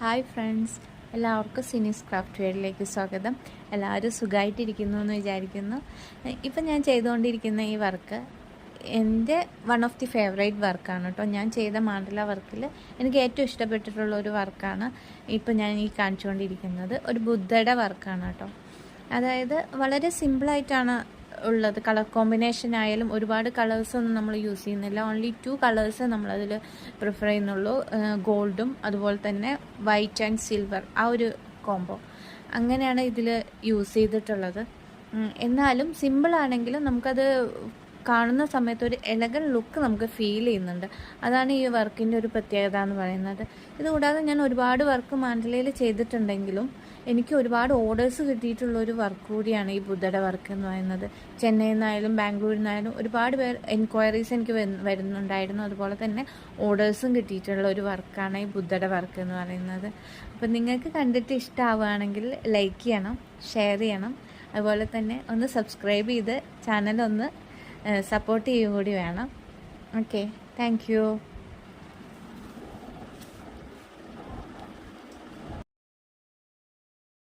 Hi friends, എല്ലാവർക്കും സിനീസ് craft വെയറിലേക്ക് സ്വാഗതം. എല്ലാവരും സുഖമായിട്ടിരിക്കുന്നു എന്ന് വിചാരിക്കുന്നു. ഇപ്പം ഞാൻ ചെയ്തുകൊണ്ടിരിക്കുന്ന ഈ വർക്ക് എൻ്റെ വൺ ഓഫ് ദി ഫേവറേറ്റ് വർക്കാണ് കേട്ടോ. ഞാൻ ചെയ്ത മാണ്ടല വർക്കിൽ എനിക്ക് ഏറ്റവും ഇഷ്ടപ്പെട്ടിട്ടുള്ള ഒരു വർക്കാണ് ഇപ്പം ഞാൻ ഈ കാണിച്ചുകൊണ്ടിരിക്കുന്നത്. ഒരു ബുദ്ധയുടെ വർക്കാണ് കേട്ടോ. അതായത് വളരെ സിമ്പിളായിട്ടാണ് ഉള്ളത്. കളർ കോമ്പിനേഷൻ ആയാലും ഒരുപാട് കളേഴ്സൊന്നും നമ്മൾ യൂസ് ചെയ്യുന്നില്ല. ഓൺലി 2 കളേഴ്സ് നമ്മളതിൽ പ്രിഫർ ചെയ്യുന്നുള്ളൂ. ഗോൾഡും അതുപോലെ തന്നെ വൈറ്റ് ആൻഡ് സിൽവർ, ആ ഒരു കോംബോ അങ്ങനെയാണ് ഇതിൽ യൂസ് ചെയ്തിട്ടുള്ളത്. എന്നാലും സിമ്പിളാണെങ്കിലും നമുക്കത് കാണുന്ന സമയത്ത് ഒരു എലഗൻ ലുക്ക് നമുക്ക് ഫീൽ ചെയ്യുന്നുണ്ട്. അതാണ് ഈ വർക്കിൻ്റെ ഒരു പ്രത്യേകത എന്ന് പറയുന്നത്. ഇതുകൂടാതെ ഞാൻ ഒരുപാട് വർക്ക് മാൻഡലയിൽ ചെയ്തിട്ടുണ്ടെങ്കിലും എനിക്ക് ഒരുപാട് ഓർഡേഴ്സ് കിട്ടിയിട്ടുള്ള ഒരു വർക്ക് കൂടിയാണ് ഈ ബുദ്ധയുടെ വർക്ക് എന്ന് പറയുന്നത്. ചെന്നൈയിൽ നിന്നായാലും ബാംഗ്ലൂരിൽ നിന്നായാലും ഒരുപാട് പേർ എൻക്വയറീസ് എനിക്ക് വരുന്നുണ്ടായിരുന്നു. അതുപോലെ തന്നെ ഓർഡേഴ്സും കിട്ടിയിട്ടുള്ള ഒരു വർക്കാണ് ഈ ബുദ്ധയുടെ വർക്ക് എന്ന് പറയുന്നത്. അപ്പം നിങ്ങൾക്ക് കണ്ടിട്ട് ഇഷ്ടമാവുകയാണെങ്കിൽ ലൈക്ക് ചെയ്യണം, ഷെയർ ചെയ്യണം, അതുപോലെ തന്നെ ഒന്ന് സബ്സ്ക്രൈബ് ചെയ്ത് ചാനലൊന്ന് സപ്പോർട്ട് ചെയ്യുക കൂടി വേണം. Okay, thank you.